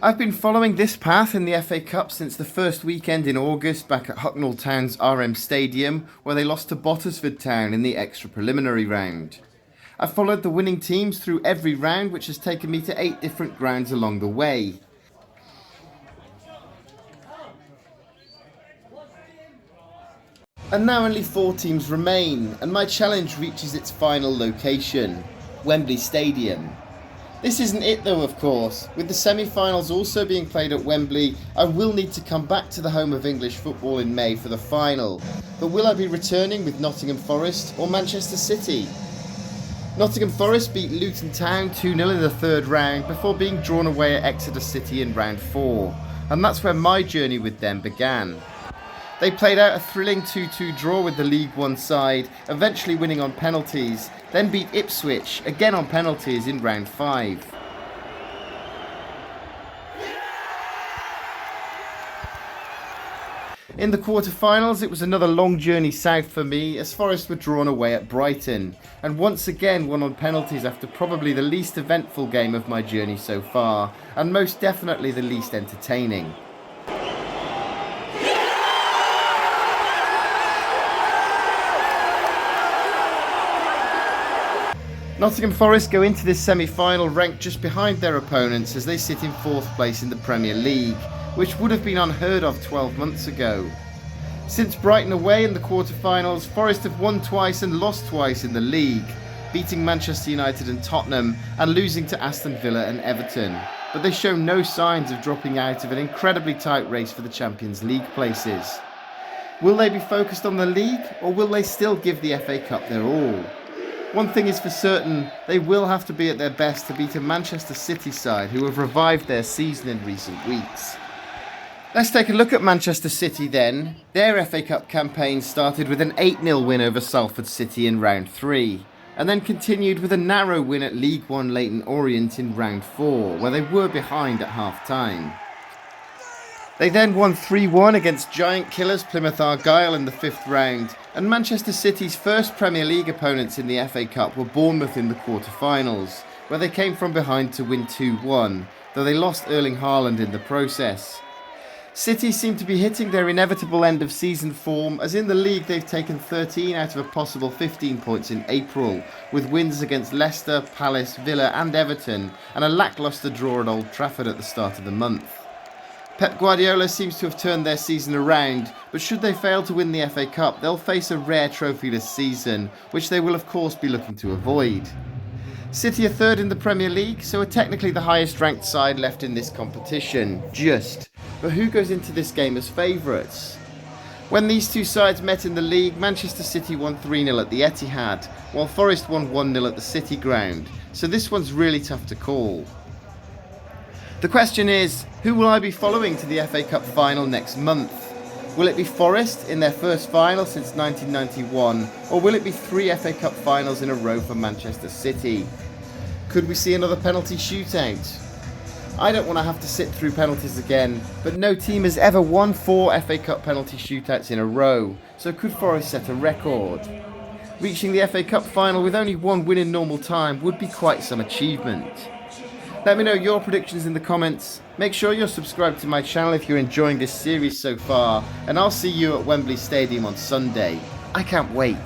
I've been following this path in the FA Cup since the first weekend in August back at Hucknall Town's RM Stadium, where they lost to Bottisford Town in the extra preliminary round. I've followed the winning teams through every round, which has taken me to 8 different grounds along the way. And now only 4 teams remain, and my challenge reaches its final location, Wembley Stadium. This isn't it though, of course. With the semi-finals also being played at Wembley, I will need to come back to the home of English football in May for the final. But will I be returning with Nottingham Forest or Manchester City? Nottingham Forest beat Luton Town 2-0 in the third round before being drawn away at Exeter City in round 4, and that's where my journey with them began. They played out a thrilling 2-2 draw with the League One side, eventually winning on penalties, then beat Ipswich, again on penalties, in round 5. In the quarter-finals, it was another long journey south for me as Forest were drawn away at Brighton, and once again won on penalties after probably the least eventful game of my journey so far, and most definitely the least entertaining. Nottingham Forest go into this semi-final ranked just behind their opponents as they sit in 4th place in the Premier League, which would have been unheard of 12 months ago. Since Brighton away in the quarter-finals, Forest have won twice and lost twice in the league, beating Manchester United and Tottenham and losing to Aston Villa and Everton. But they show no signs of dropping out of an incredibly tight race for the Champions League places. Will they be focused on the league, or will they still give the FA Cup their all? One thing is for certain, they will have to be at their best to beat a Manchester City side who have revived their season in recent weeks. Let's take a look at Manchester City then. Their FA Cup campaign started with an 8-0 win over Salford City in round 3, and then continued with a narrow win at League One Leyton Orient in round 4, where they were behind at half-time. They then won 3-1 against giant killers Plymouth Argyle in the 5th round, and Manchester City's first Premier League opponents in the FA Cup were Bournemouth in the quarter-finals, where they came from behind to win 2-1, though they lost Erling Haaland in the process. City seem to be hitting their inevitable end-of-season form, as in the league they've taken 13 out of a possible 15 points in April, with wins against Leicester, Palace, Villa and Everton, and a lacklustre draw at Old Trafford at the start of the month. Pep Guardiola seems to have turned their season around, but should they fail to win the FA Cup, they'll face a rare trophyless season, which they will of course be looking to avoid. City are 3rd in the Premier League, so are technically the highest ranked side left in this competition, just. But who goes into this game as favourites? When these two sides met in the league, Manchester City won 3-0 at the Etihad, while Forest won 1-0 at the City ground, so this one's really tough to call. The question is, who will I be following to the FA Cup final next month? Will it be Forest in their first final since 1991, or will it be 3 FA Cup finals in a row for Manchester City? Could we see another penalty shootout? I don't want to have to sit through penalties again, but no team has ever won 4 FA Cup penalty shootouts in a row, so could Forest set a record? Reaching the FA Cup final with only 1 win in normal time would be quite some achievement. Let me know your predictions in the comments. Make sure you're subscribed to my channel if you're enjoying this series so far, and I'll see you at Wembley Stadium on Sunday. I can't wait.